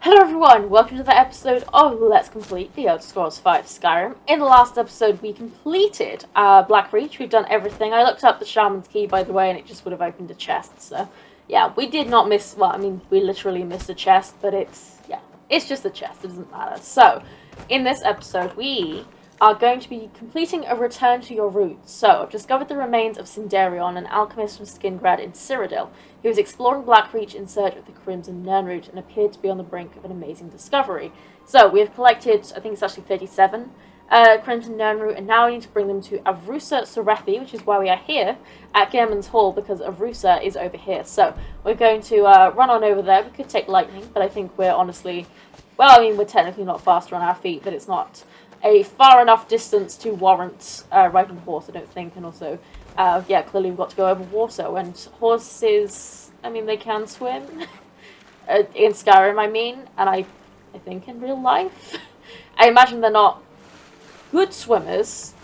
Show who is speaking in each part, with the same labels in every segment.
Speaker 1: Hello everyone, welcome to the episode of Let's Complete the Elder Scrolls V Skyrim. In the last episode we completed Black Reach, we've done everything. I looked up the Shaman's Key by the way and it just would have opened a chest, so yeah, we did not miss, well I mean we literally missed a chest, but it's just a chest, it doesn't matter. So, in this episode we are going to be completing a return to your roots. So, I've discovered the remains of Sindarion, an alchemist from Skingrad in Cyrodiil. He was exploring Blackreach in search of the Crimson Nirnroot and appeared to be on the brink of an amazing discovery. So, we have collected, I think it's actually 37 Crimson Nirnroot, and now we need to bring them to Avrusa Sorethi, which is why we are here at Gehrman's Hall, because Avrusa is over here. So, we're going to run on over there. We could take lightning, but I think we're honestly, well, I mean, we're technically not faster on our feet, but it's not a far enough distance to warrant riding a horse, I don't think, and also, yeah, clearly we've got to go over water, and horses, I mean, they can swim, in Skyrim, I mean, and I think in real life. I imagine they're not good swimmers,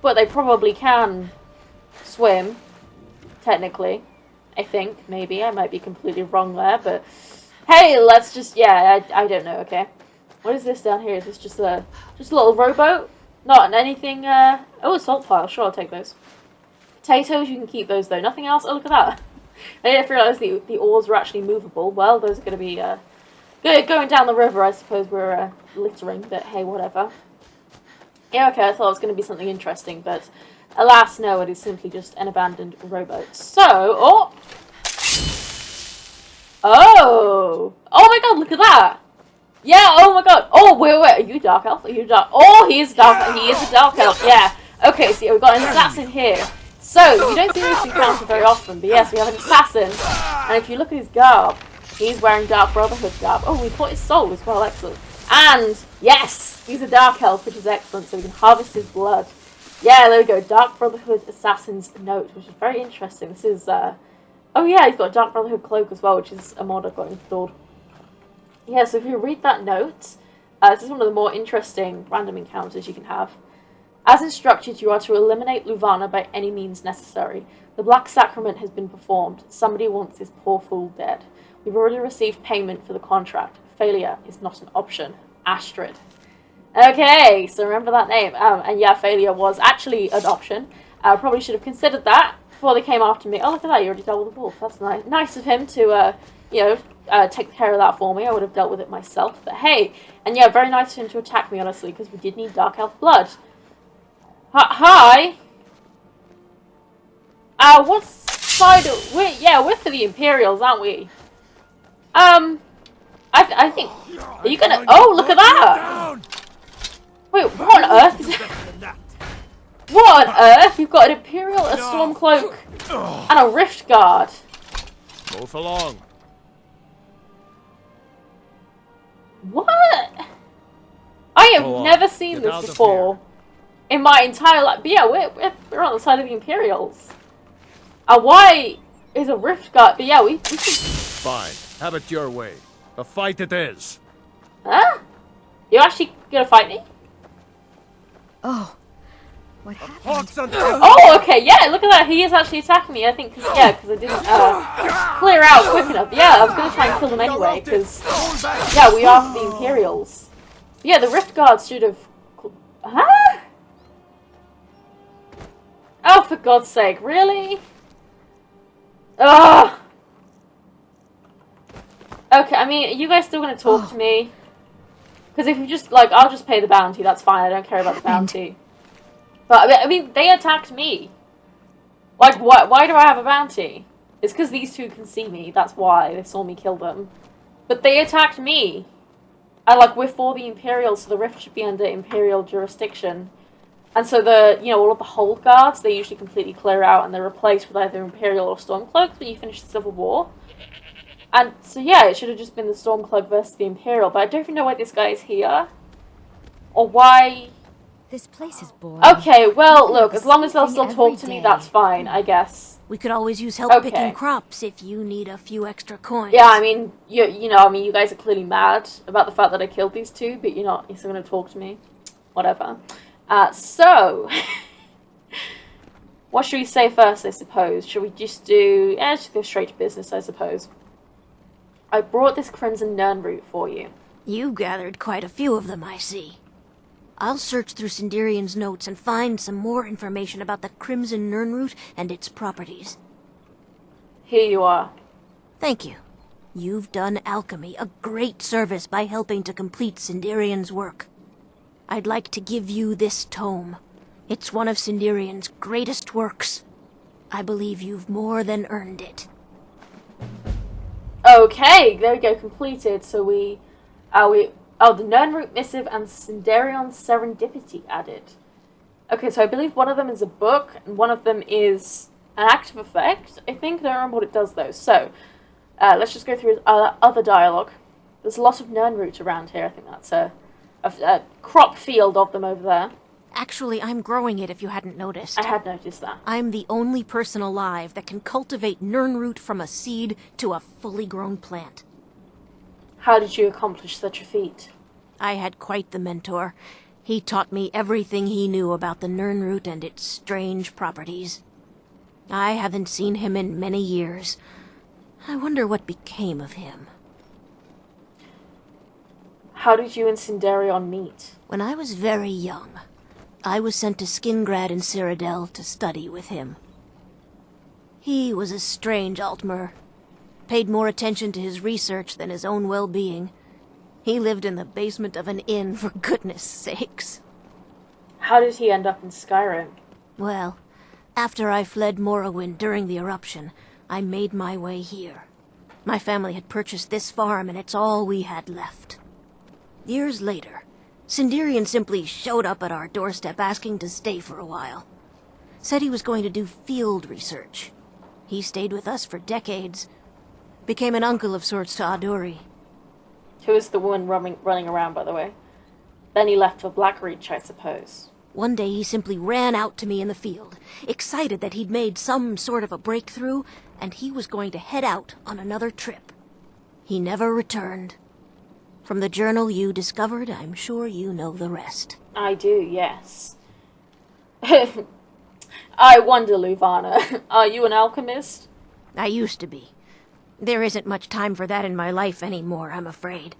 Speaker 1: but they probably can swim, technically, I think, maybe, I might be completely wrong there, but hey, let's just, yeah, I don't know, okay. What is this down here? Is this just a little rowboat? Not anything, oh, a salt pile. Sure, I'll take those. Potatoes, you can keep those, though. Nothing else? Oh, look at that. I didn't realize the oars were actually movable. Well, those are going to be, going down the river, I suppose we're, littering, but hey, whatever. Yeah, okay, I thought it was going to be something interesting, but alas, no, it is simply just an abandoned rowboat. So, oh! Oh! Oh my god, look at that! Yeah, oh my god. Oh, wait, are you Dark Elf? Are you Dark? Oh, he is a Dark Elf, yeah. Okay, so yeah, we've got an assassin here. So, you don't see this encounter very often, but yes, we have an assassin. And if you look at his garb, he's wearing Dark Brotherhood garb. Oh, we put his soul as well, excellent. And, yes, he's a Dark Elf, which is excellent, so we can harvest his blood. Yeah, there we go, Dark Brotherhood Assassin's Note, which is very interesting. This is, oh yeah, he's got a Dark Brotherhood cloak as well, which is a mod I've got installed. Yeah, so if you read that note, this is one of the more interesting random encounters you can have. As instructed, you are to eliminate Luvana by any means necessary. The Black Sacrament has been performed. Somebody wants this poor fool dead. We've already received payment for the contract. Failure is not an option. Astrid. Okay, so remember that name. And yeah, failure was actually an option. Probably should have considered that before they came after me. Oh, look at that, you already dealt with the wolf. That's nice. Nice of him to, you know, take care of that for me. I would have dealt with it myself, but hey. And yeah, very nice of him to attack me, honestly, because we did need Dark Elf blood. Hi! What side we're for the Imperials, aren't we? I think, are you gonna, oh, look at that! Wait, what on earth is that? What on earth? You've got an Imperial, a Stormcloak, and a Rift Guard.
Speaker 2: Move along.
Speaker 1: What? I have never seen this before in my entire life. But yeah, we're on the side of the Imperials. Why is a Rift Guard? But yeah, we should...
Speaker 2: Fine. Have it your way. A fight it is.
Speaker 1: Huh? You actually gonna fight me?
Speaker 3: Oh. What happened?
Speaker 1: Oh, okay, yeah, look at that. He is actually attacking me, I think, because I didn't clear out quick enough. Yeah, I was going to try and kill them anyway, because, yeah, we are for the Imperials. Yeah, the Rift Guards should have... Huh? Oh, for God's sake, really? Ugh! Okay, I mean, are you guys still going to talk to me? Because if you just, like, I'll just pay the bounty, that's fine, I don't care about the bounty. But, I mean, they attacked me. Like, why do I have a bounty? It's because these two can see me. That's why they saw me kill them. But they attacked me. And, like, we're for the Imperials, so the Rift should be under Imperial jurisdiction. And so all of the Hold Guards, they usually completely clear out and they're replaced with either Imperial or Stormcloaks when you finish the Civil War. And so, yeah, it should have just been the Stormcloak versus the Imperial. But I don't even know why this guy is here. Or why...
Speaker 3: This place is boring.
Speaker 1: Okay, well, look, as long as they'll still talk to me, that's fine, I guess.
Speaker 3: We could always use help picking crops if you need a few extra coins.
Speaker 1: Yeah, I mean, you guys are clearly mad about the fact that I killed these two, but you're still going to talk to me. Whatever. So, what should we say first, I suppose? Should we just do, just go straight to business, I suppose. I brought this Crimson Nern root for you.
Speaker 3: You gathered quite a few of them, I see. I'll search through Sindarian's notes and find some more information about the Crimson Nern root and its properties.
Speaker 1: Here you are.
Speaker 3: Thank you. You've done alchemy a great service by helping to complete Sindarian's work. I'd like to give you this tome. It's one of Sindarian's greatest works. I believe you've more than earned it.
Speaker 1: Okay, there we go, completed. So the Nernroot Missive and Sindarion's Serendipity added. Okay, so I believe one of them is a book, and one of them is an active effect. I think, I don't remember what it does though. So, let's just go through other dialogue. There's a lot of Nernroot around here. I think that's a crop field of them over there.
Speaker 3: Actually, I'm growing it if you hadn't noticed.
Speaker 1: I had noticed that.
Speaker 3: I'm the only person alive that can cultivate Nernroot from a seed to a fully grown plant.
Speaker 1: How did you accomplish such a feat?
Speaker 3: I had quite the mentor. He taught me everything he knew about the Nernroot and its strange properties. I haven't seen him in many years. I wonder what became of him.
Speaker 1: How did you and Sindarion meet?
Speaker 3: When I was very young, I was sent to Skingrad in Cyrodiil to study with him. He was a strange Altmer. Paid more attention to his research than his own well-being. He lived in the basement of an inn, for goodness sakes.
Speaker 1: How did he end up in Skyrim?
Speaker 3: Well, after I fled Morrowind during the eruption, I made my way here. My family had purchased this farm, and it's all we had left. Years later, Sindarian simply showed up at our doorstep asking to stay for a while. Said he was going to do field research. He stayed with us for decades. Became an uncle of sorts to Adori.
Speaker 1: Who is the woman running around, by the way? Then he left for Blackreach, I suppose.
Speaker 3: One day he simply ran out to me in the field, excited that he'd made some sort of a breakthrough, and he was going to head out on another trip. He never returned. From the journal you discovered, I'm sure you know the rest.
Speaker 1: I do, yes. I wonder, Luvana, are you an alchemist?
Speaker 3: I used to be. There isn't much time for that in my life anymore, I'm afraid.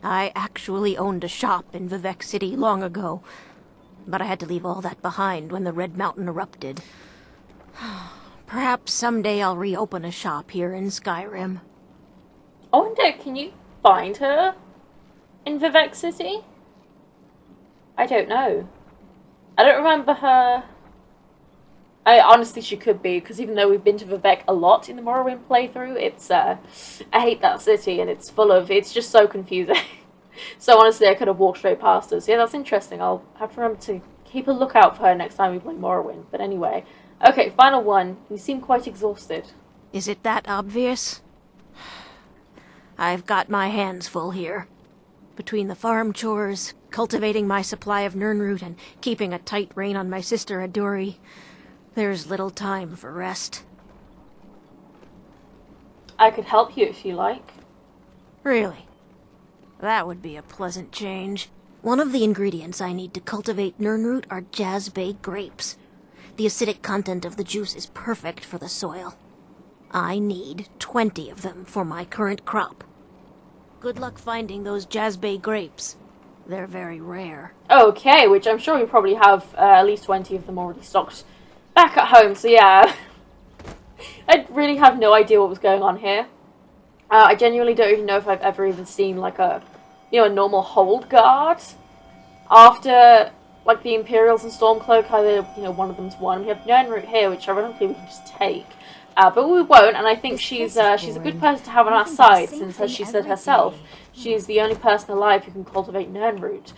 Speaker 3: I actually owned a shop in Vivek City long ago, but I had to leave all that behind when the Red Mountain erupted. Perhaps someday I'll reopen a shop here in Skyrim.
Speaker 1: I wonder, can you find her in Vivek City? I don't know. I don't remember her. Honestly, she could be, because even though we've been to Vivek a lot in the Morrowind playthrough, it's, I hate that city, and it's just so confusing. So honestly, I could have walked straight past her. So yeah, that's interesting. I'll have to remember to keep a lookout for her next time we play Morrowind. But anyway. Okay, final one. You seem quite exhausted.
Speaker 3: Is it that obvious? I've got my hands full here. Between the farm chores, cultivating my supply of Nernroot, and keeping a tight rein on my sister Adori, there's little time for rest.
Speaker 1: I could help you if you like.
Speaker 3: Really? That would be a pleasant change. One of the ingredients I need to cultivate Nernroot are Jazbay grapes. The acidic content of the juice is perfect for the soil. I need 20 of them for my current crop. Good luck finding those Jazbay grapes. They're very rare.
Speaker 1: Okay, which I'm sure we probably have at least 20 of them already stocked back at home, so yeah. I really have no idea what was going on here. I genuinely don't even know if I've ever even seen, like, a normal hold guard. After, like, the Imperials and Stormcloak, either, one of them's won. We have Nernroot here, which ironically we can just take. But we won't, and I think she's a good person to have on our side, since, as she said herself, she's the only person alive who can cultivate Nernroot.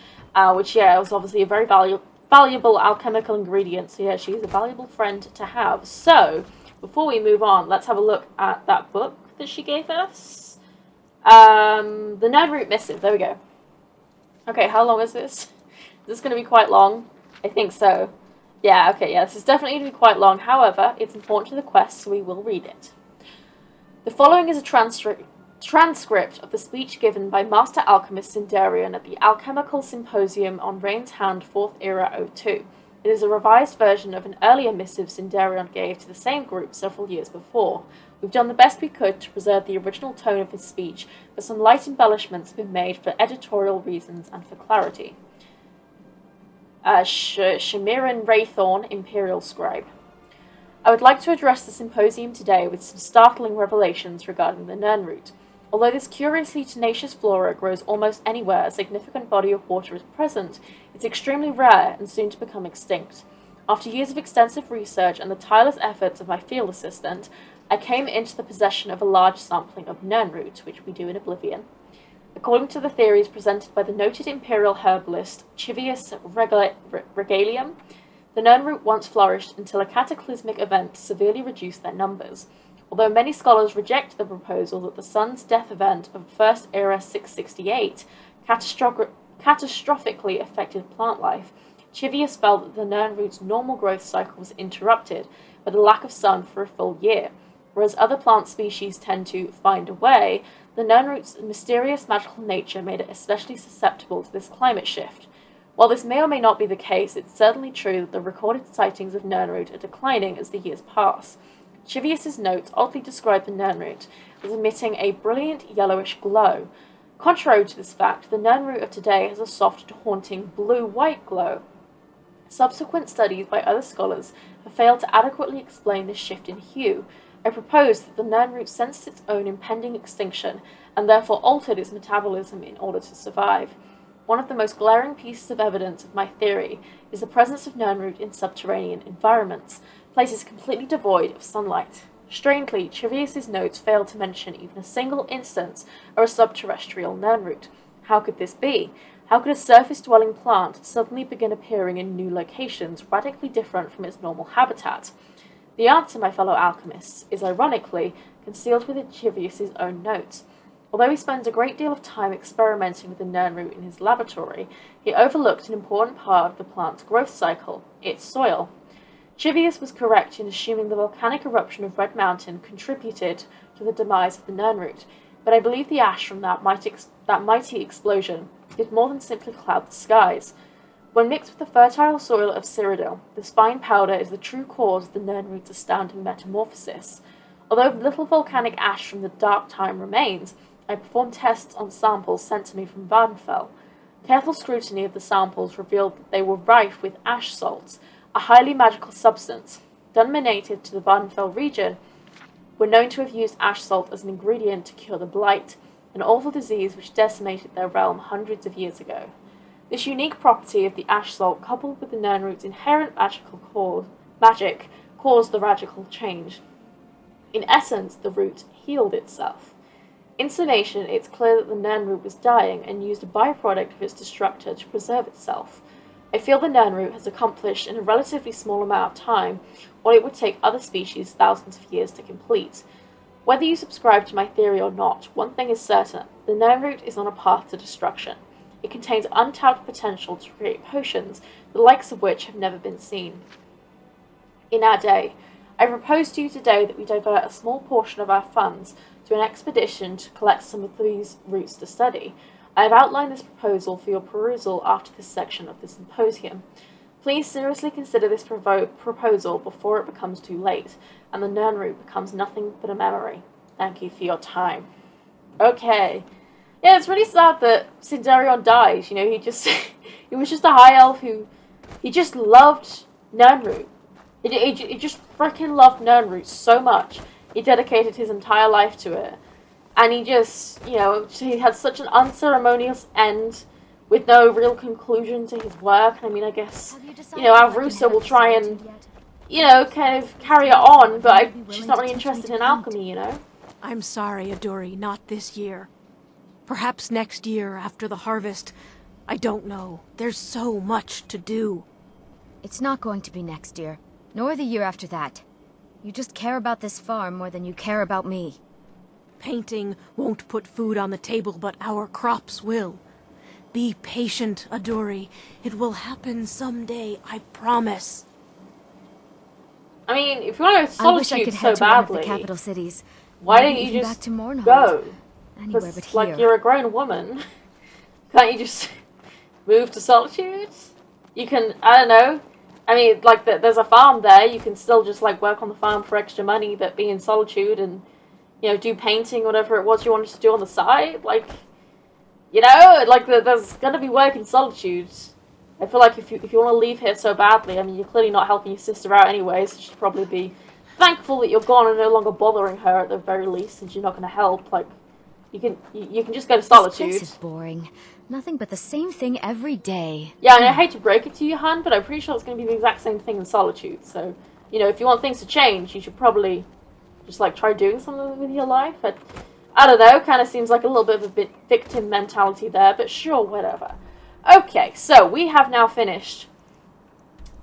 Speaker 1: Which, yeah, was obviously a very valuable alchemical ingredient, so yeah, she's a valuable friend to have. So, before we move on, let's have a look at that book that she gave us. The Nernroot Missive, there we go. Okay, how long is this? Is this going to be quite long? I think so. Yeah, okay, yeah, this is definitely going to be quite long. However, it's important to the quest, so we will read it. The following is a transcript of the speech given by Master Alchemist Sindarian at the Alchemical Symposium on Rain's Hand 4th Era O2. It is a revised version of an earlier missive Sindarian gave to the same group several years before. We've done the best we could to preserve the original tone of his speech, but some light embellishments have been made for editorial reasons and for clarity. Shamiran Raythorn, Imperial Scribe. I would like to address the symposium today with some startling revelations regarding the Nirnroot. Although this curiously tenacious flora grows almost anywhere a significant body of water is present, it's extremely rare and soon to become extinct. After years of extensive research and the tireless efforts of my field assistant, I came into the possession of a large sampling of Nirnroot, which we do in Oblivion. According to the theories presented by the noted imperial herbalist Chivius Regalium, the Nirnroot once flourished until a cataclysmic event severely reduced their numbers. Although many scholars reject the proposal that the sun's death event of First Era 668 catastrophically affected plant life, Chivius felt that the Nirnroot's normal growth cycle was interrupted by the lack of sun for a full year. Whereas other plant species tend to find a way, the Nirnroot's mysterious magical nature made it especially susceptible to this climate shift. While this may or may not be the case, it's certainly true that the recorded sightings of Nirnroot are declining as the years pass. Chivius's notes oddly describe the Nirnroot as emitting a brilliant yellowish glow. Contrary to this fact, the Nirnroot of today has a soft, haunting blue-white glow. Subsequent studies by other scholars have failed to adequately explain this shift in hue. I propose that the Nirnroot sensed its own impending extinction and therefore altered its metabolism in order to survive. One of the most glaring pieces of evidence of my theory is the presence of Nirnroot in subterranean environments, places completely devoid of sunlight. Strangely, Chivius's notes fail to mention even a single instance of a subterrestrial Nirnroot. How could this be? How could a surface-dwelling plant suddenly begin appearing in new locations radically different from its normal habitat? The answer, my fellow alchemists, is ironically concealed within Chivius's own notes. Although he spends a great deal of time experimenting with the Nirnroot in his laboratory, he overlooked an important part of the plant's growth cycle, its soil. Chivius was correct in assuming the volcanic eruption of Red Mountain contributed to the demise of the Nirnroot, but I believe the ash from that mighty explosion did more than simply cloud the skies. When mixed with the fertile soil of Cyrodiil, this fine powder is the true cause of the Nirnroot's astounding metamorphosis. Although little volcanic ash from the dark time remains, I performed tests on samples sent to me from Vardenfell. Careful scrutiny of the samples revealed that they were rife with ash salts, a highly magical substance. Dunmer native to the Vardenfell region were known to have used ash salt as an ingredient to cure the blight, an awful disease which decimated their realm hundreds of years ago. This unique property of the ash salt, coupled with the Nirnroot's inherent magic, caused the radical change. In essence, the root healed itself. In summation, it's clear that the Nirnroot was dying and used a byproduct of its destructor to preserve itself. I feel the Nirnroot has accomplished in a relatively small amount of time what it would take other species thousands of years to complete. Whether you subscribe to my theory or not, one thing is certain: the Nirnroot is on a path to destruction. It contains untapped potential to create potions, the likes of which have never been seen in our day. I propose to you today that we divert a small portion of our funds to an expedition to collect some of these roots to study. I have outlined this proposal for your perusal after this section of the symposium. Please seriously consider this proposal before it becomes too late, and the Nirnroot becomes nothing but a memory. Thank you for your time. Okay. Yeah, it's really sad that Sindarion dies. You know, he was just a high elf he just loved Nirnroot. He just freaking loved Nirnroot so much. He dedicated his entire life to it. And he just, he had such an unceremonious end with no real conclusion to his work. I mean, I guess, Avrusa will try and, kind of carry it on, but she's not really interested in alchemy,
Speaker 3: I'm sorry, Adori, not this year. Perhaps next year, after the harvest. I don't know. There's so much to do.
Speaker 4: It's not going to be next year, nor the year after that. You just care about this farm more than you care about me.
Speaker 3: Painting won't put food on the table, but our crops will. Be patient, Adori. It will happen someday, I promise.
Speaker 1: I mean, if you want to
Speaker 4: I wish I
Speaker 1: solitude
Speaker 4: could
Speaker 1: so
Speaker 4: head to one of
Speaker 1: badly,
Speaker 4: the capital cities.
Speaker 1: why
Speaker 4: Maybe
Speaker 1: don't you
Speaker 4: even
Speaker 1: just
Speaker 4: back to Mournhold.
Speaker 1: go?
Speaker 4: Anywhere but
Speaker 1: Because,
Speaker 4: here.
Speaker 1: you're a grown woman. Can't you just move to Solitude? You can, I don't know. I mean, there's a farm there. You can still just, work on the farm for extra money, but be in Solitude and do painting, whatever it was you wanted to do on the side. Like, like there's gonna be work in solitude. I feel like if you want to leave here so badly, I mean, you're clearly not helping your sister out anyway, so you should probably be thankful that you're gone and no longer bothering her at the very least, since you're not going to help. Like, you can just go to solitude.
Speaker 4: This place is boring. Nothing but the same thing every day.
Speaker 1: Yeah, and I hate to break it to you, hun, but I'm pretty sure it's going to be the exact same thing in solitude. So, if you want things to change, you should probably just, like, try doing something with your life. But, I don't know, kind of seems like a little bit of a victim mentality there, but sure, whatever. Okay, so we have now finished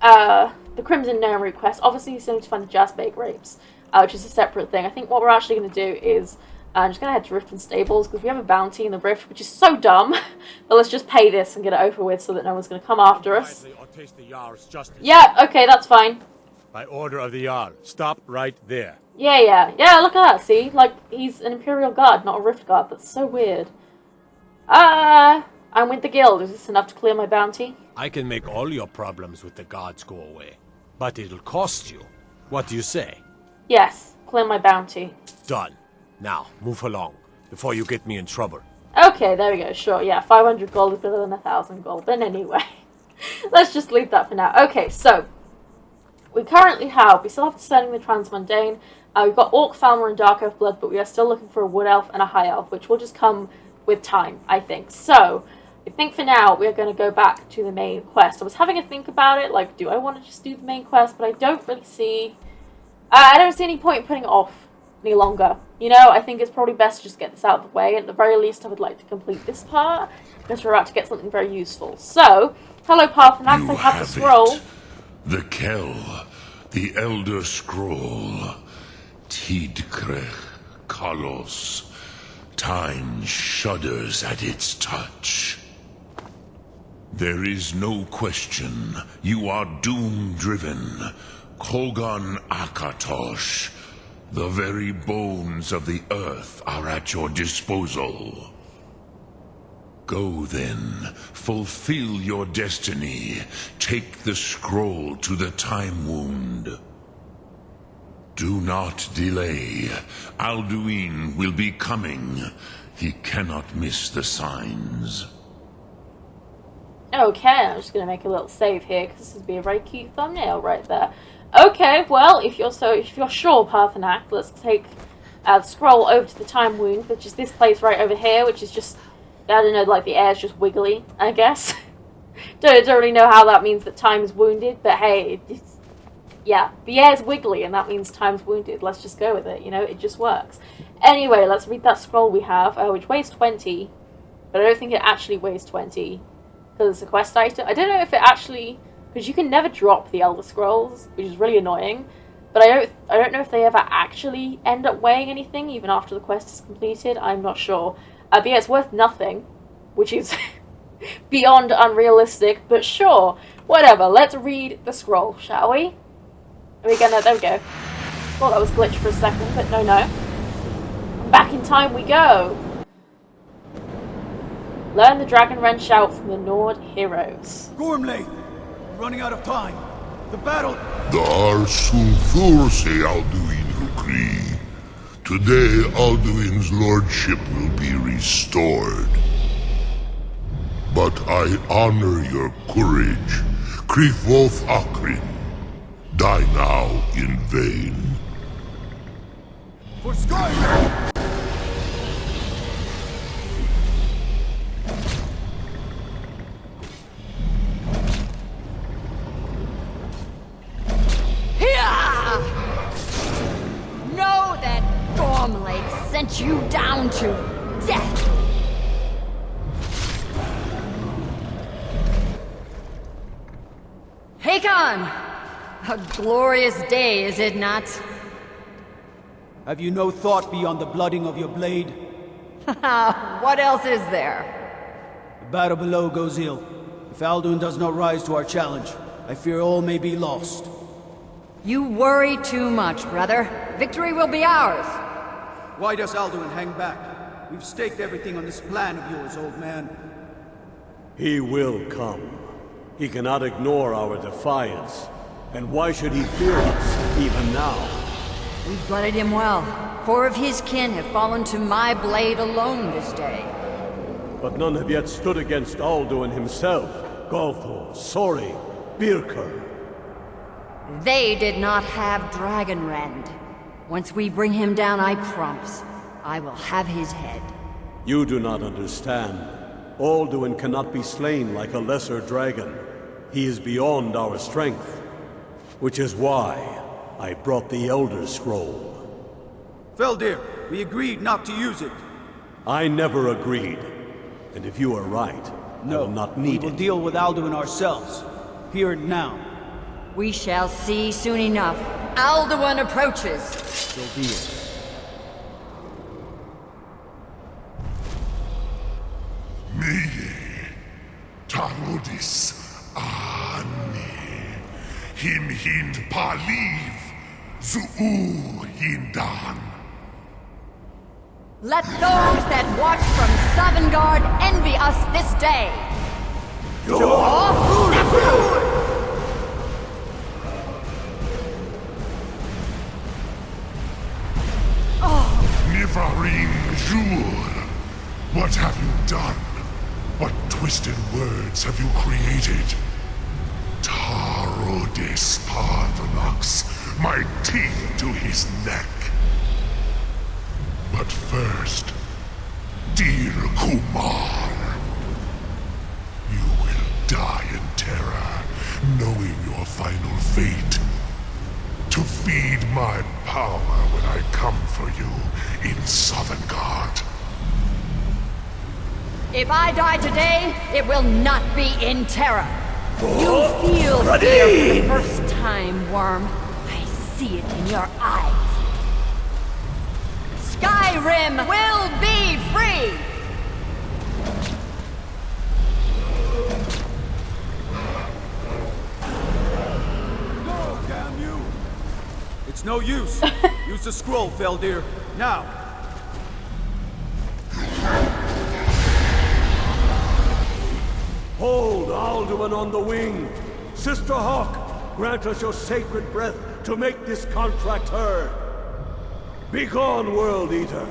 Speaker 1: the Crimson Gnome quest. Obviously, you still need to find the Jazzbake Rapes, which is a separate thing. I think what we're actually going to do is I'm just going to head to Riften Stables, because we have a bounty in the Rift, which is so dumb. But let's just pay this and get it over with so that no one's going to come after us. Yeah, okay, that's fine.
Speaker 2: By order of the Jarl. Stop right there.
Speaker 1: Yeah, look at that, see? Like, he's an Imperial Guard, not a Rift Guard. That's so weird. I'm with the guild. Is this enough to clear my bounty?
Speaker 2: I can make all your problems with the gods go away. But it'll cost you. What do you say?
Speaker 1: Yes, clear my bounty.
Speaker 2: Done. Now, move along, before you get me in trouble.
Speaker 1: Okay, there we go, sure, yeah, 500 gold is better than 1,000 gold. But anyway, let's just leave that for now. Okay, so, we still have Discerning the Transmundane. We've got Orc, Falmer, and Dark Elf Blood, but we are still looking for a Wood Elf and a High Elf, which will just come with time, I think. So, I think for now, we're going to go back to the main quest. I was having a think about it, like, do I want to just do the main quest? But I don't really see... I don't see any point in putting it off any longer. I think it's probably best to just get this out of the way. At the very least, I would like to complete this part, because we're about to get something very useful. So, hello Parthenax, I have the scroll.
Speaker 5: The Kell, the Elder Scroll. Tidkrech Kalos. Time shudders at its touch. There is no question. You are doom-driven. Kogan Akatosh. The very bones of the earth are at your disposal. Go then, fulfill your destiny. Take the scroll to the Time Wound. Do not delay. Alduin will be coming. He cannot miss the signs.
Speaker 1: Okay, I'm just going to make a little save here, because this would be a very cute thumbnail right there. Okay, well, if you're sure, Parthenax, let's take the scroll over to the Time Wound, which is this place right over here, which is just, I don't know, like the air's just wiggly, I guess. don't really know how that means that time is wounded, but hey, yeah, the air's wiggly, and that means time's wounded. Let's just go with it, it just works. Anyway, let's read that scroll we have, which weighs 20, but I don't think it actually weighs 20, because it's a quest item. I don't know if it actually... Because you can never drop the Elder Scrolls, which is really annoying. But I don't know if they ever actually end up weighing anything, even after the quest is completed. I'm not sure. But yeah, it's worth nothing, which is beyond unrealistic. But sure, whatever. Let's read the scroll, shall we? There we go. Thought that was glitched for a second, but no. Back in time we go. Learn the Dragon Wrench shout from the Nord heroes.
Speaker 6: Gormley! Running out of time. The battle...
Speaker 5: The Arsulthur say Alduin Lukri. Today Alduin's lordship will be restored. But I honor your courage. Krifvoth Akrin. Die now in vain.
Speaker 6: For Skyrim!
Speaker 4: Know that Gormlake sent you down to death! Hakon! A glorious day, is it not?
Speaker 6: Have you no thought beyond the blooding of your blade?
Speaker 4: What else is there?
Speaker 6: The battle below goes ill. If Alduin does not rise to our challenge, I fear all may be lost.
Speaker 4: You worry too much, brother. Victory will be ours.
Speaker 6: Why does Alduin hang back? We've staked everything on this plan of yours, old man.
Speaker 7: He will come. He cannot ignore our defiance. And why should he fear us, even now?
Speaker 4: We've blooded him well.
Speaker 8: 4 of his kin have fallen to my blade alone this day.
Speaker 7: But none have yet stood against Alduin himself. Golthor, Sori, Birker.
Speaker 8: They did not have Dragonrend. Once we bring him down, I promise, I will have his head.
Speaker 7: You do not understand. Alduin cannot be slain like a lesser dragon. He is beyond our strength. Which is why I brought the Elder Scroll.
Speaker 6: Feldir, we agreed not to use it.
Speaker 7: I never agreed. And if you are right, I will not need
Speaker 6: we will
Speaker 7: it.
Speaker 6: deal with Alduin ourselves. Here and now.
Speaker 8: We shall see soon enough. Alduin approaches.
Speaker 6: So be it.
Speaker 5: Meye, Tarudis, Ani, Him Hind Paliv, Zuu Hindan.
Speaker 8: Let those that watch from Sovngarde envy us this day.
Speaker 5: Nivarim Jur, what have you done? What twisted words have you created? Tarodis Parthenox, my teeth to his neck. But first, dear Kumar, you will die in terror, knowing your final fate. To feed my power when I come for you in Sovngarde.
Speaker 8: If I die today, it will not be in terror. You feel fear for the first time, Worm. I see it in your eyes. Skyrim will be free!
Speaker 6: Go, damn you! It's no use. Use the scroll, Feldir. Now!
Speaker 7: Hold Alduin on the wing! Sister Hawk, grant us your sacred breath to make this contract heard! Begone, World Eater!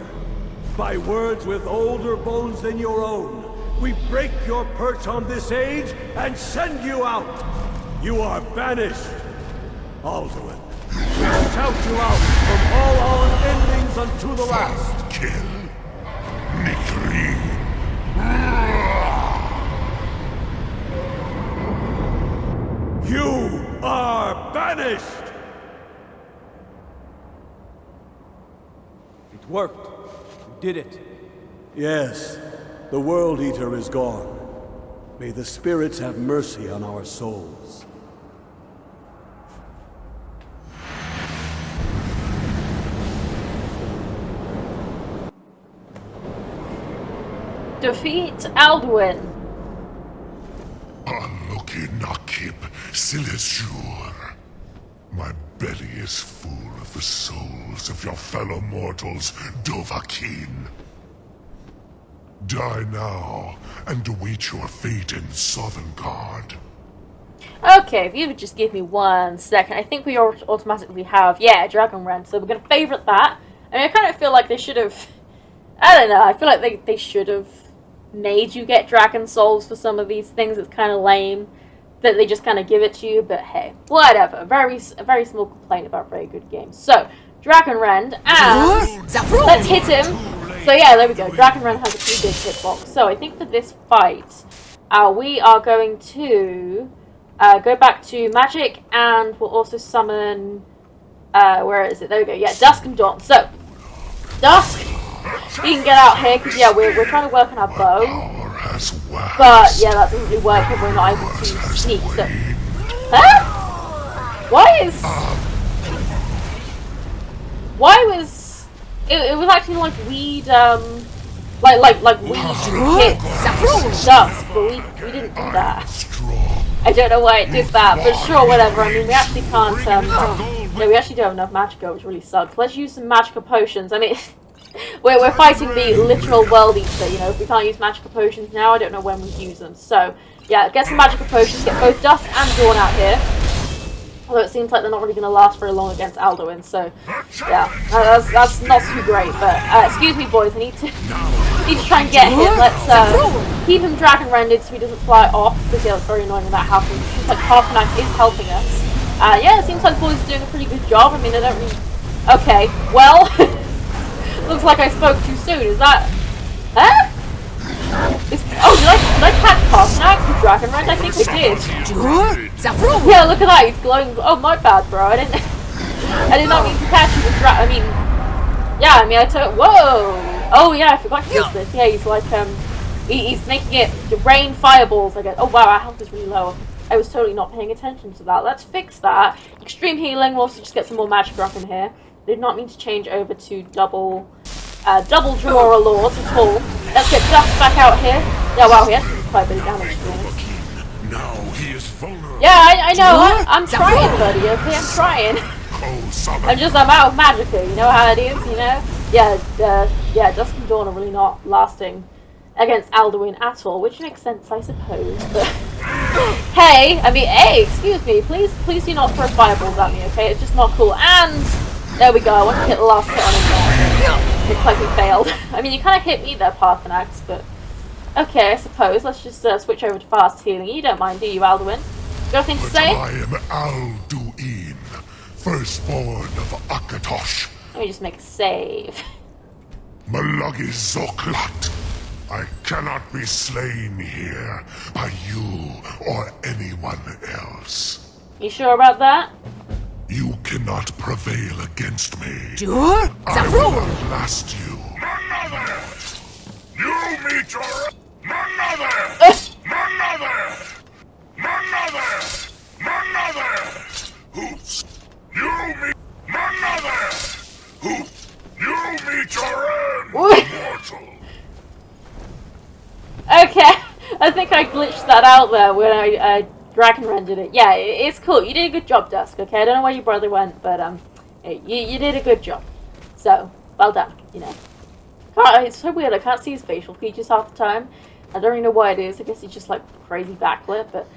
Speaker 7: By words with older bones than your own, we break your perch on this age and send you out! You are banished! Alduin, we shout you out from all our endings unto the last!
Speaker 5: Kill. Nikri.
Speaker 7: You are banished!
Speaker 6: It worked. We did it.
Speaker 7: Yes, the World Eater is gone. May the spirits have mercy on our souls.
Speaker 1: Defeat Alduin.
Speaker 5: Aloki Nakib Silesur. My belly is full of the souls of your fellow mortals, Dovahkiin. Die now, and await your fate in Sovngarde.
Speaker 1: Okay, if you would just give me 1 second, I think we automatically have, Dragonrend, so we're going to favourite that. I mean, I kind of feel like they should have, I don't know, I feel like they should have made you get Dragon Souls for some of these things. It's kind of lame that they just kind of give it to you, but hey, whatever. A very small complaint about very good games. So, Dragonrend, and let's hit him. So yeah, there we go. Dragonrend has a pretty big hitbox. So I think for this fight, we are going to go back to Magic, and we'll also summon, where is it? There we go. Yeah, Dusk and Dawn. So, Dusk, you can get out here, because yeah, we're trying to work on our bow. But yeah, that doesn't really work when we're not able to sneak. So, huh? Why was it was acting like we'd like we'd hit Dusk, but we didn't do that. I don't know why it did that, but sure, whatever. I mean, we actually can't. Yeah, we actually don't have enough Magicka, which really sucks. Let's use some Magicka potions. I mean, we're fighting the literal World Eater. You know, if we can't use Magicka potions now, I don't know when we use them. So yeah, get some Magicka potions. Get both Dusk and Dawn out here. Although it seems like they're not really going to last very long against Alduin, so yeah, that's not too great. But excuse me, boys, I need to try and get him. Let's keep him dragon rendered so he doesn't fly off, because yeah, it's very annoying when that happens. It seems like Parthenax is helping us. Yeah, it seems like the boys are doing a pretty good job. I mean, they don't really. Okay, well, looks like I spoke too soon. Is that? Huh? Did I catch Parthenax with Dragon Rend? I think I did. Yeah, look at that, he's glowing. Oh, my bad, bro. I did not mean to catch you with I took. Whoa! Oh, yeah, I forgot to use this. Yeah, he's like, he's making it rain fireballs, I guess. Oh, wow, our health is really low. I was totally not paying attention to that. Let's fix that. Extreme healing, we'll also just get some more magic up in here. Did not mean to change over to double Dremora Lords at all. Let's get Dust back out here. Yeah, wow, he actually did quite a bit of damage to us.
Speaker 5: Now he is vulnerable.
Speaker 1: Yeah, I know. I'm trying, buddy. Okay, I'm trying. I'm out of magicka. You know how it is. You know. Yeah, Dusk and Dawn are really not lasting against Alduin at all, which makes sense, I suppose. But hey, excuse me. Please do not throw fireballs at me. Okay, it's just not cool. And there we go. I want to hit the last hit on him there. Looks like we failed. I mean, you kind of hit me there, Parthenax, but okay, I suppose. Let's just switch over to fast healing. You don't mind, do you, Alduin? Got anything to say?
Speaker 5: I am Alduin, firstborn of Akatosh.
Speaker 1: Let me just make a save.
Speaker 5: Malagi Zoklat. I cannot be slain here by you or anyone else.
Speaker 1: You sure about that?
Speaker 5: You cannot prevail against me.
Speaker 3: Sure?
Speaker 5: I will outlast you. Another! You meet your... Another! Hoops! You meet... Another! Hoops! You meet your end, mortal!
Speaker 1: Okay, I think I glitched that out there when I Dragon rendered it. Yeah, it's cool. You did a good job, Dusk, okay? I don't know where your brother went, but you did a good job. So, well done, you know. It's so weird, I can't see his facial features half the time. I don't really know why it is. I guess he's just like crazy backlit, but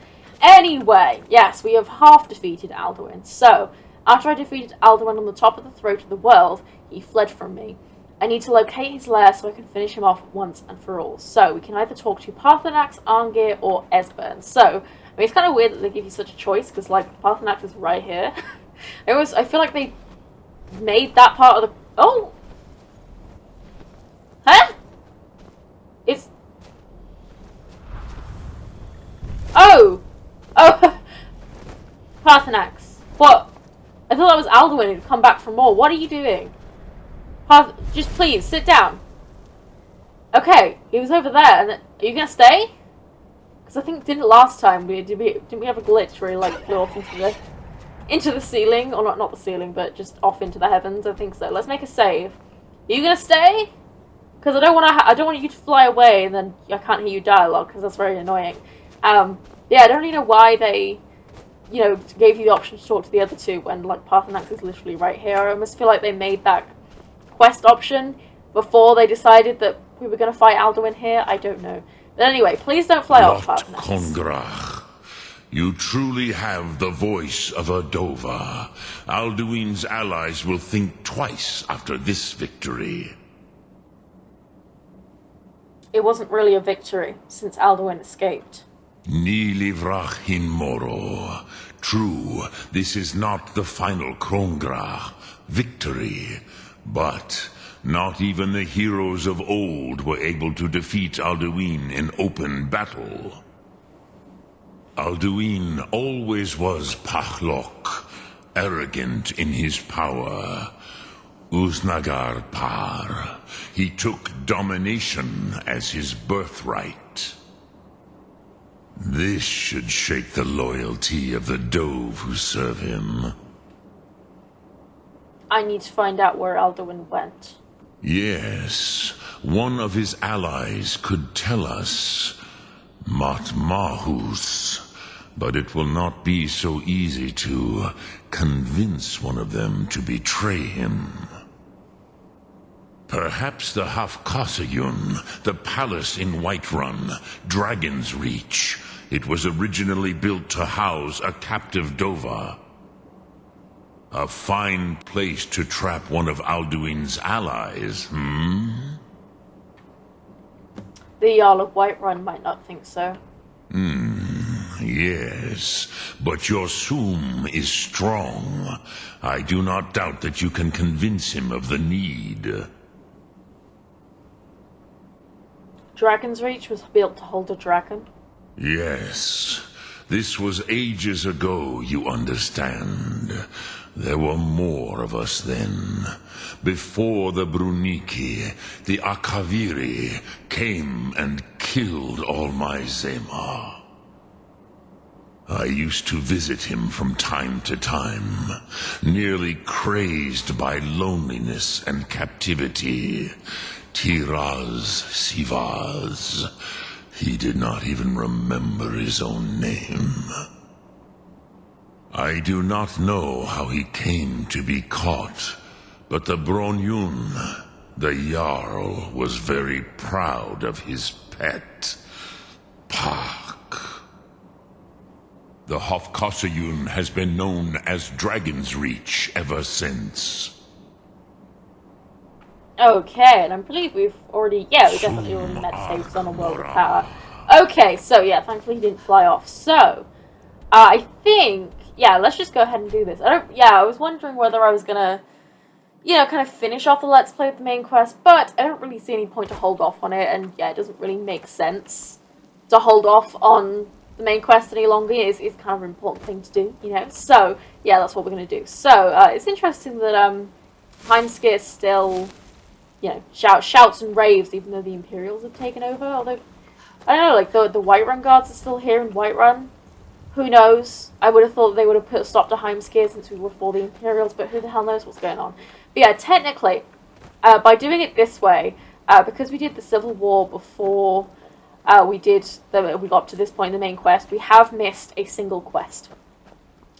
Speaker 1: anyway, yes, we have half defeated Alduin. So, after I defeated Alduin on the top of the throat of the world, he fled from me. I need to locate his lair so I can finish him off once and for all. So, we can either talk to Parthenax, Arngir, or Esbern. So, I mean, it's kind of weird that they give you such a choice, because, like, Parthenax is right here. I feel like they made that part of the... Oh! Huh? It's... Oh! Oh! Parthenax. What? I thought that was Alduin who'd come back for more. What are you doing? Just please, sit down. Okay, he was over there, and are you gonna stay? Because I think didn't last time didn't we have a glitch where he like flew off into the ceiling, or not the ceiling, but just off into the heavens? I think so. Let's make a save. Are you gonna stay? Because I don't want you to fly away and then I can't hear you dialogue, because that's very annoying. Yeah, I don't really know why they, you know, gave you the option to talk to the other two when like Parthenax is literally right here. I almost feel like they made that quest option before they decided that we were going to fight Alduin here. I don't know. But anyway, please don't fly off, Parthenax.
Speaker 5: Kongrach, you truly have the voice of a Dova. Alduin's allies will think twice after this victory.
Speaker 1: It wasn't really a victory, since Alduin escaped.
Speaker 5: Ni livrach hin moro. True, this is not the final Kongrach victory. But not even the heroes of old were able to defeat Alduin in open battle. Alduin always was Pachlok, arrogant in his power. Uznagar Par. He took domination as his birthright. This should shake the loyalty of the Dove who serve him.
Speaker 1: I need to find out where Alduin went.
Speaker 5: Yes, one of his allies could tell us. Matmahus. But it will not be so easy to convince one of them to betray him. Perhaps the Hafkasayun, the palace in Whiterun, Dragon's Reach. It was originally built to house a captive Dova. A fine place to trap one of Alduin's allies, hmm?
Speaker 1: The Jarl of Whiterun might not think so.
Speaker 5: Yes, but your Soom is strong. I do not doubt that you can convince him of the need.
Speaker 1: Dragon's Reach was built to hold a dragon.
Speaker 5: Yes, this was ages ago, you understand. There were more of us then. Before the Bruniki, the Akaviri came and killed all my Zema. I used to visit him from time to time, nearly crazed by loneliness and captivity. Tiraz Sivaz. He did not even remember his own name. I do not know how he came to be caught, but the Bronyun, the Jarl, was very proud of his pet, Pak. The Hofkossayun has been known as Dragon's Reach ever since.
Speaker 1: Okay, and I believe we've already, we definitely already met saves on a World of Power. Okay, so yeah, thankfully he didn't fly off. So, I think, let's just go ahead and do this. I was wondering whether I was gonna, kind of finish off the Let's Play with the main quest, but I don't really see any point to hold off on it, and it doesn't really make sense to hold off on the main quest any longer. It's kind of an important thing to do, So, that's what we're gonna do. So, it's interesting that, Heimskir still, shouts and raves even though the Imperials have taken over, although, I don't know, like, the Whiterun guards are still here in Whiterun. Who knows? I would have thought they would have put a stop to Heimskir since we were for the Imperials, but who the hell knows what's going on. But technically, by doing it this way, because we did the Civil War before we got up to this point in the main quest, we have missed a single quest.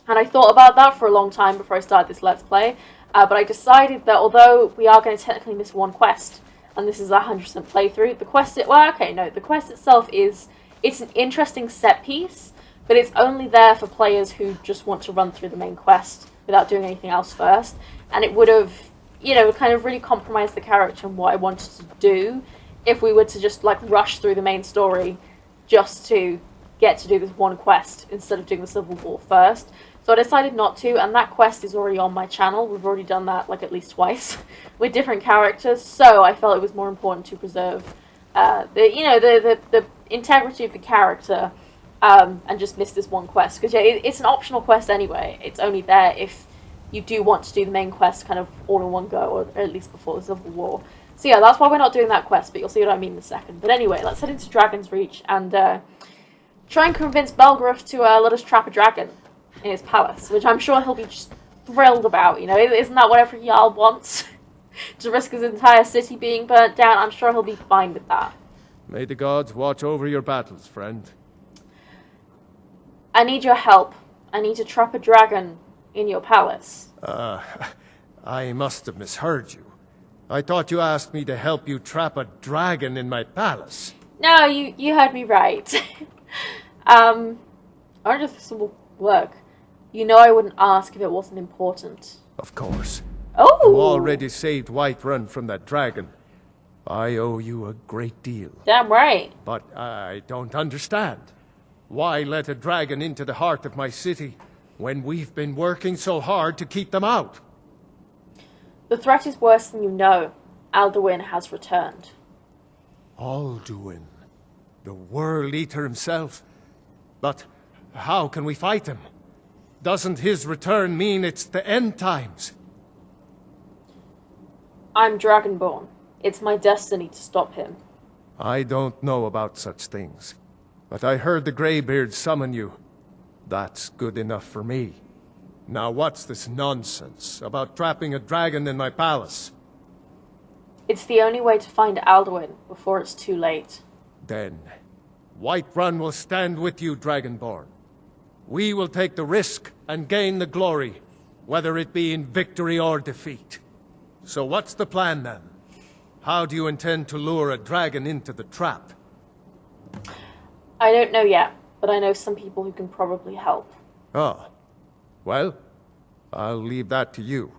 Speaker 1: And I thought about that for a long time before I started this Let's Play, but I decided that although we are going to technically miss one quest, and this is a 100% playthrough, the quest itself it's an interesting set piece, but it's only there for players who just want to run through the main quest without doing anything else first, and it would have, kind of really compromised the character and what I wanted to do if we were to just, rush through the main story just to get to do this one quest instead of doing the Civil War first. So I decided not to, and that quest is already on my channel. We've already done that, at least twice with different characters, so I felt it was more important to preserve the integrity of the character and just miss this one quest. Because, it's an optional quest anyway. It's only there if you do want to do the main quest kind of all in one go, or at least before the Civil War. So that's why we're not doing that quest, but you'll see what I mean in a second. But anyway, let's head into Dragon's Reach and try and convince Belgruth to let us trap a dragon in his palace, which I'm sure he'll be just thrilled about, Isn't that what every Jarl wants? To risk his entire city being burnt down? I'm sure he'll be fine with that.
Speaker 9: May the gods watch over your battles, friend.
Speaker 1: I need your help. I need to trap a dragon in your palace.
Speaker 9: I must have misheard you. I thought you asked me to help you trap a dragon in my palace.
Speaker 1: No, you heard me right. I wonder if this will work. I wouldn't ask if it wasn't important.
Speaker 9: Of course.
Speaker 1: Oh!
Speaker 9: You already saved Whiterun from that dragon. I owe you a great deal.
Speaker 1: Damn right.
Speaker 9: But I don't understand. Why let a dragon into the heart of my city when we've been working so hard to keep them out?
Speaker 1: The threat is worse than you know. Alduin has returned.
Speaker 9: Alduin? The World Eater himself? But how can we fight him? Doesn't his return mean it's the end times?
Speaker 1: I'm Dragonborn. It's my destiny to stop him.
Speaker 9: I don't know about such things. But I heard the Greybeard summon you. That's good enough for me. Now what's this nonsense about trapping a dragon in my palace?
Speaker 1: It's the only way to find Alduin before it's too late.
Speaker 9: Then, Whiterun will stand with you, Dragonborn. We will take the risk and gain the glory, whether it be in victory or defeat. So what's the plan then? How do you intend to lure a dragon into the trap?
Speaker 1: I don't know yet, but I know some people who can probably help.
Speaker 9: Ah. Well, I'll leave that to you.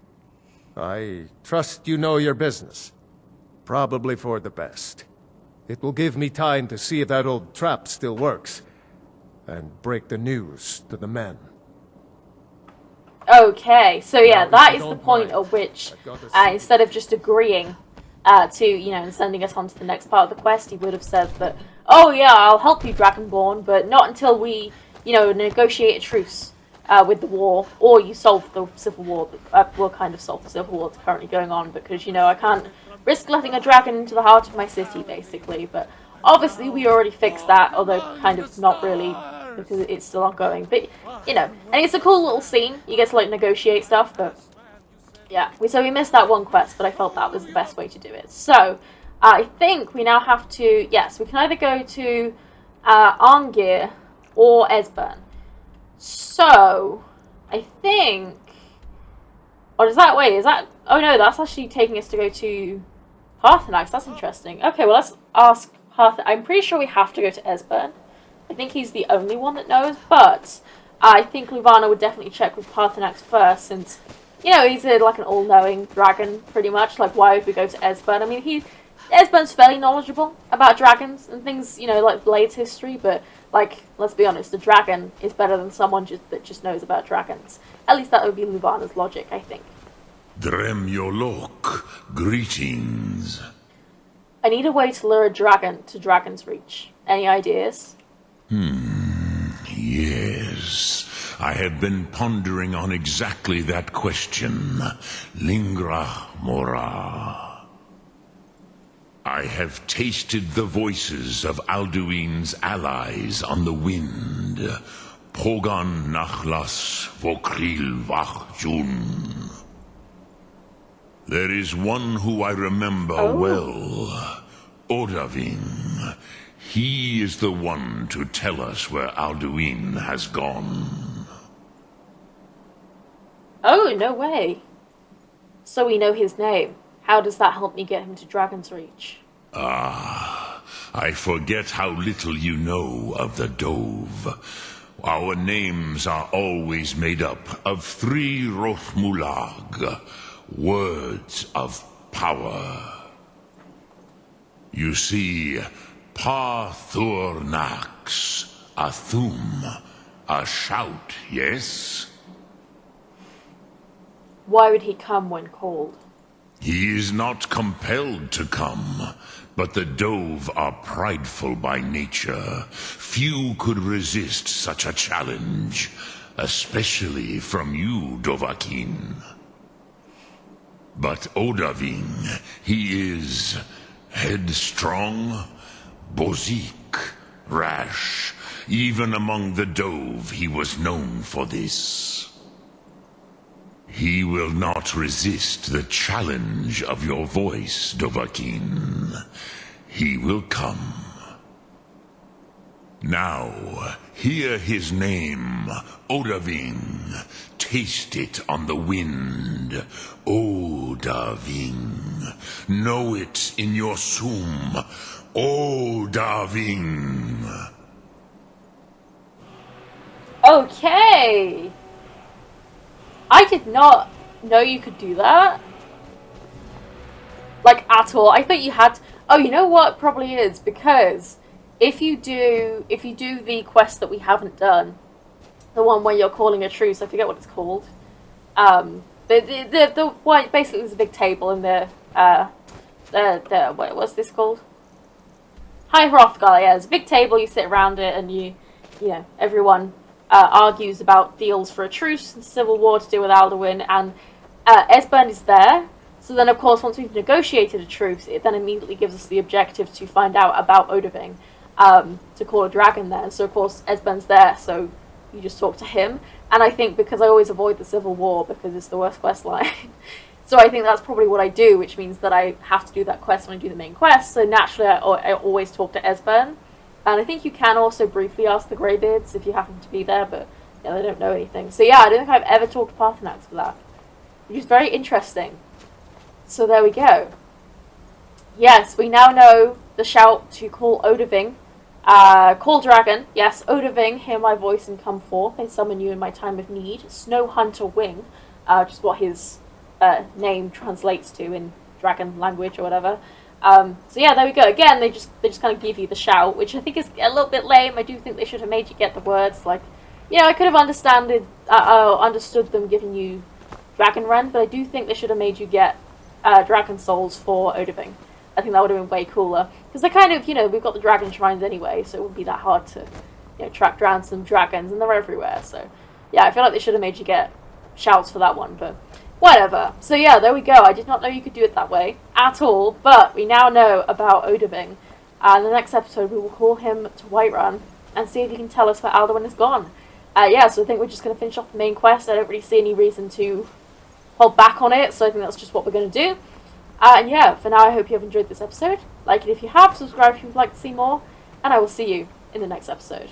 Speaker 9: I trust you know your business. Probably for the best. It will give me time to see if that old trap still works, and break the news to the men.
Speaker 1: Okay, so yeah,
Speaker 9: Now,
Speaker 1: that
Speaker 9: if
Speaker 1: is
Speaker 9: you
Speaker 1: the
Speaker 9: don't
Speaker 1: point
Speaker 9: mind,
Speaker 1: at which,
Speaker 9: I've got a secret.
Speaker 1: instead of just agreeing to, and sending us on to the next part of the quest, he would have said that, oh yeah, I'll help you, Dragonborn, but not until we, negotiate a truce with the war, or you solve the civil war, will kind of solve the civil war that's currently going on, because, I can't risk letting a dragon into the heart of my city, basically, but obviously we already fixed that, although kind of not really, because it's still ongoing, but, and it's a cool little scene, you get to, negotiate stuff, but, yeah, so we missed that one quest, but I felt that was the best way to do it. So, I think we now have to, yes, we can either go to Arngir or Esbern. So, I think, or is that, oh no, that's actually taking us to go to Parthenax, that's interesting. Okay, well let's ask I'm pretty sure we have to go to Esbern. I think he's the only one that knows, but I think Luvana would definitely check with Parthenax first, since, he's like an all-knowing dragon, pretty much. Like, why would we go to Esbern? I mean, Esbern's fairly knowledgeable about dragons and things, like Blade's history, but, let's be honest, a dragon is better than someone that just knows about dragons. At least that would be Luvana's logic, I think.
Speaker 5: Dremyolok, greetings.
Speaker 1: I need a way to lure a dragon to Dragon's Reach. Any ideas?
Speaker 5: Yes. I have been pondering on exactly that question. Lingra mora. I have tasted the voices of Alduin's allies on the wind. Pogan nachlas vokril vachjun. There is one who I remember well. Odaving. He is the one to tell us where Alduin has gone.
Speaker 1: Oh, no way. So we know his name. How does that help me get him to Dragon's Reach?
Speaker 5: I forget how little you know of the Dove. Our names are always made up of 3 Rothmulag, words of power. You see, Parthurnax, a thum, a shout, yes?
Speaker 1: Why would he come when called?
Speaker 5: He is not compelled to come, but the Dove are prideful by nature. Few could resist such a challenge, especially from you, Dovahkiin. But Odaving, he is headstrong, bozik, rash. Even among the Dove, he was known for this. He will not resist the challenge of your voice, Dovahkiin. He will come. Now, hear his name, Odaving. Taste it on the wind. Odaving. Know it in your sum. Odaving.
Speaker 1: Okay! I did not know you could do that. Like, at all. I thought you had... Oh, you know what? Probably is, because if you do the quest that we haven't done, the one where you're calling a truce, I forget what it's called. The one, basically there's a big table in what's this called? High Hrothgar, yeah, there's a big table, you sit around it, and everyone argues about deals for a truce and civil war to do with Alduin, and Esbern is there. So then, of course, once we've negotiated a truce, it then immediately gives us the objective to find out about Odaving, to call a dragon there. And so, of course, Esbern's there, so you just talk to him. And I think because I always avoid the civil war because it's the worst quest line, so I think that's probably what I do, which means that I have to do that quest when I do the main quest. So naturally, I always talk to Esbern. And I think you can also briefly ask the Greybeards if you happen to be there, but yeah, they don't know anything. So yeah, I don't think I've ever talked to Parthenax for that, which is very interesting. So there we go. Yes, we now know the shout to call Odaving. Call dragon. Yes, Odaving, hear my voice and come forth. I summon you in my time of need. Snow Hunter Wing. just what his name translates to in dragon language or whatever. So yeah, there we go. Again, they just kind of give you the shout, which I think is a little bit lame. I do think they should have made you get the words. Like, I could have understood them giving you Dragon Rend, but I do think they should have made you get Dragon Souls for Odahviing. I think that would have been way cooler. Because they're kind of, we've got the Dragon Shrines anyway, so it wouldn't be that hard to, track down some dragons, and they're everywhere. So, yeah, I feel like they should have made you get shouts for that one, but whatever. So yeah, there we go. I did not know you could do it that way at all, but we now know about Odahviing. And in the next episode, we will call him to Whiterun and see if he can tell us where Alduin is gone. Yeah, so I think we're just going to finish off the main quest. I don't really see any reason to hold back on it, so I think that's just what we're going to do. And yeah, for now, I hope you have enjoyed this episode. Like it if you have, subscribe if you would like to see more, and I will see you in the next episode.